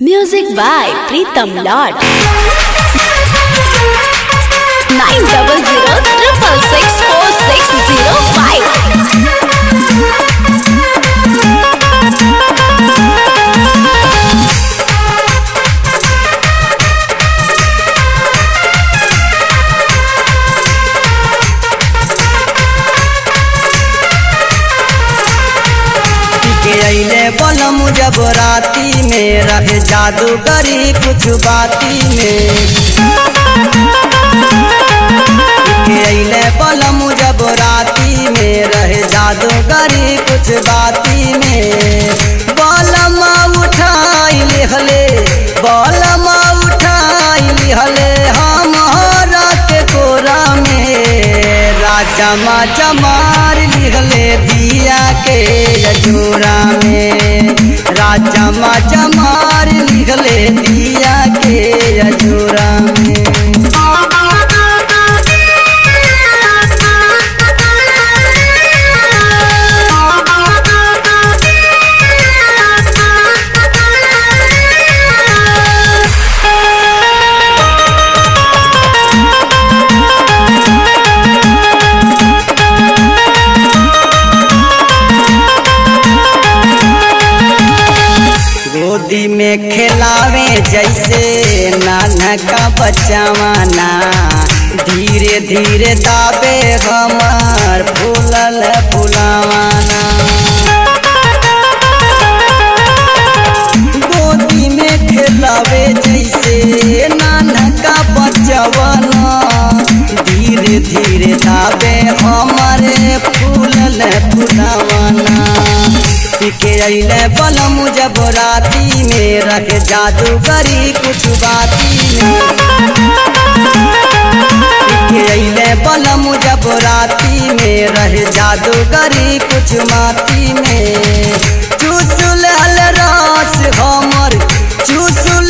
Music by Pritam Lord. 900664605. अइले बलम जब राती में रहे जादूगरी कुछ बाती में। अइले बलम जब राती में रहे जादूगरी कुछ बाती में। बलम उठाई लिहले हमारा के कोरा में। राजा माचा मार लिहले दिया के अजूरा में। राजा माचा मार लिहले दिया के अजूरा में। गोदी में खिलावे जैसे नाना का बच्चावाना। धीरे धीरे दाबे हमार फूलल फुलावाना। गोदी में खिलावे जैसे नाना का बच्चावाना। धीरे धीरे दाबे हमारे फूलल फुलावाना। के अइले बलम जब राती में रखे जादूगरी कुछ बाती में। के अइले बलम जब राती में रहे जादूगरी कुछ माती में। चूसल रस हमर चूसल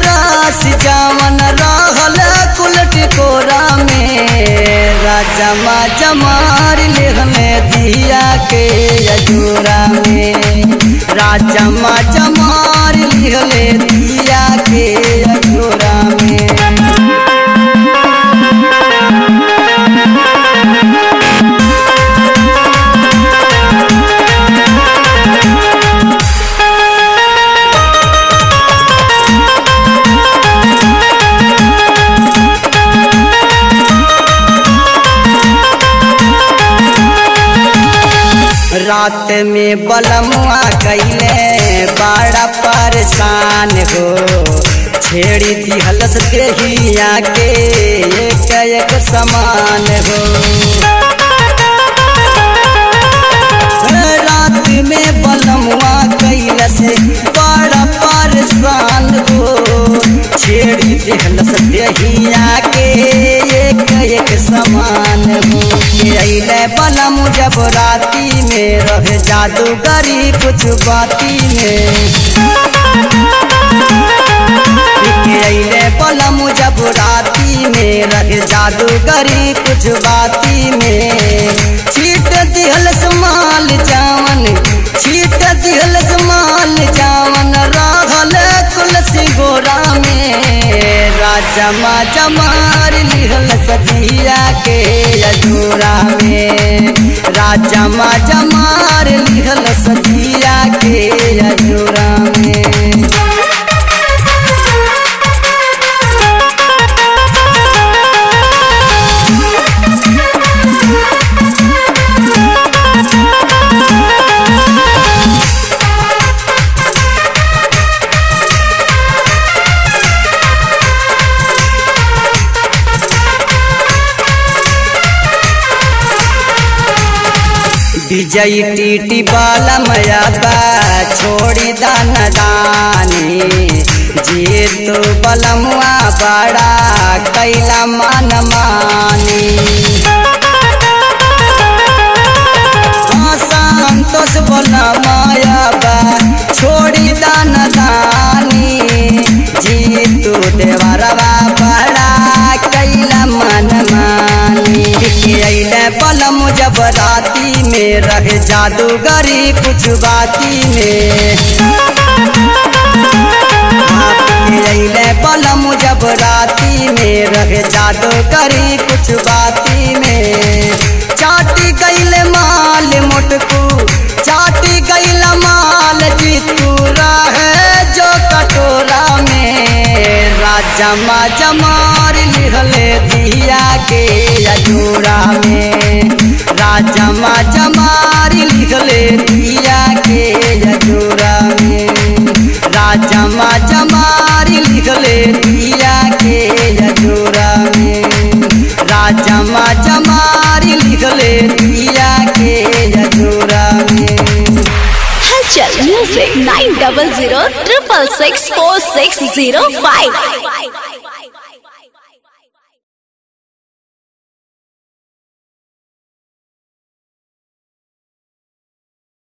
रस जावन रहल कुलट कोरा में। राजा माचा मार लिहले दिया के अजूरा में। राजा माचा मार लिहले दिया के अजूरा में। रात में बलमुआ कैले बड़ा परेशान हो। छेड़ी दिहलस देहिया के एक एक समान हो। रात में बलमुआ कैले से बड़ा परेशान हो। छेड़ी दिहलस देहिया के एक एक समान हो। अइले बलम जब राती में रहे जादूगरी कुछ बाती में। अइले बलम जब राती में रहे जादूगरी कुछ बाती में। छीट दिहलस माल जावन रहल कुलसी गोरा में। राजा माचा मार लिहलस दिया के अजूरा में। राजा माचा मार लिहलस दिया के अजूरा में। विजय टीटी बाला मयाबा छोड़ी दाना दानी। जे तो बलमुआ बड़ा कैला मन मानी। संतोष बोला मायाबा छोड़ी दाना दानी। जी तो देवरवा बड़ा कैला मन मानी। अइले बलम जब राती में रहे जादूगरी कुछ बाती में। अइले बलम जब राती में रहे जादूगरी कुछ बाती में। चाटी गइल माल मोटकू चाटी गइल माल जीतू रहे जो कटोरा में। राजा माजा मार लिहले दिया के अजोरा में। राजा माजा मार लिहले दिया के अजोरा में। राजा माजा मार लिहले दिया के अजोरा में। राजा माजा मार लिहले दिया के अजोरा में। Hachal Music 9006664605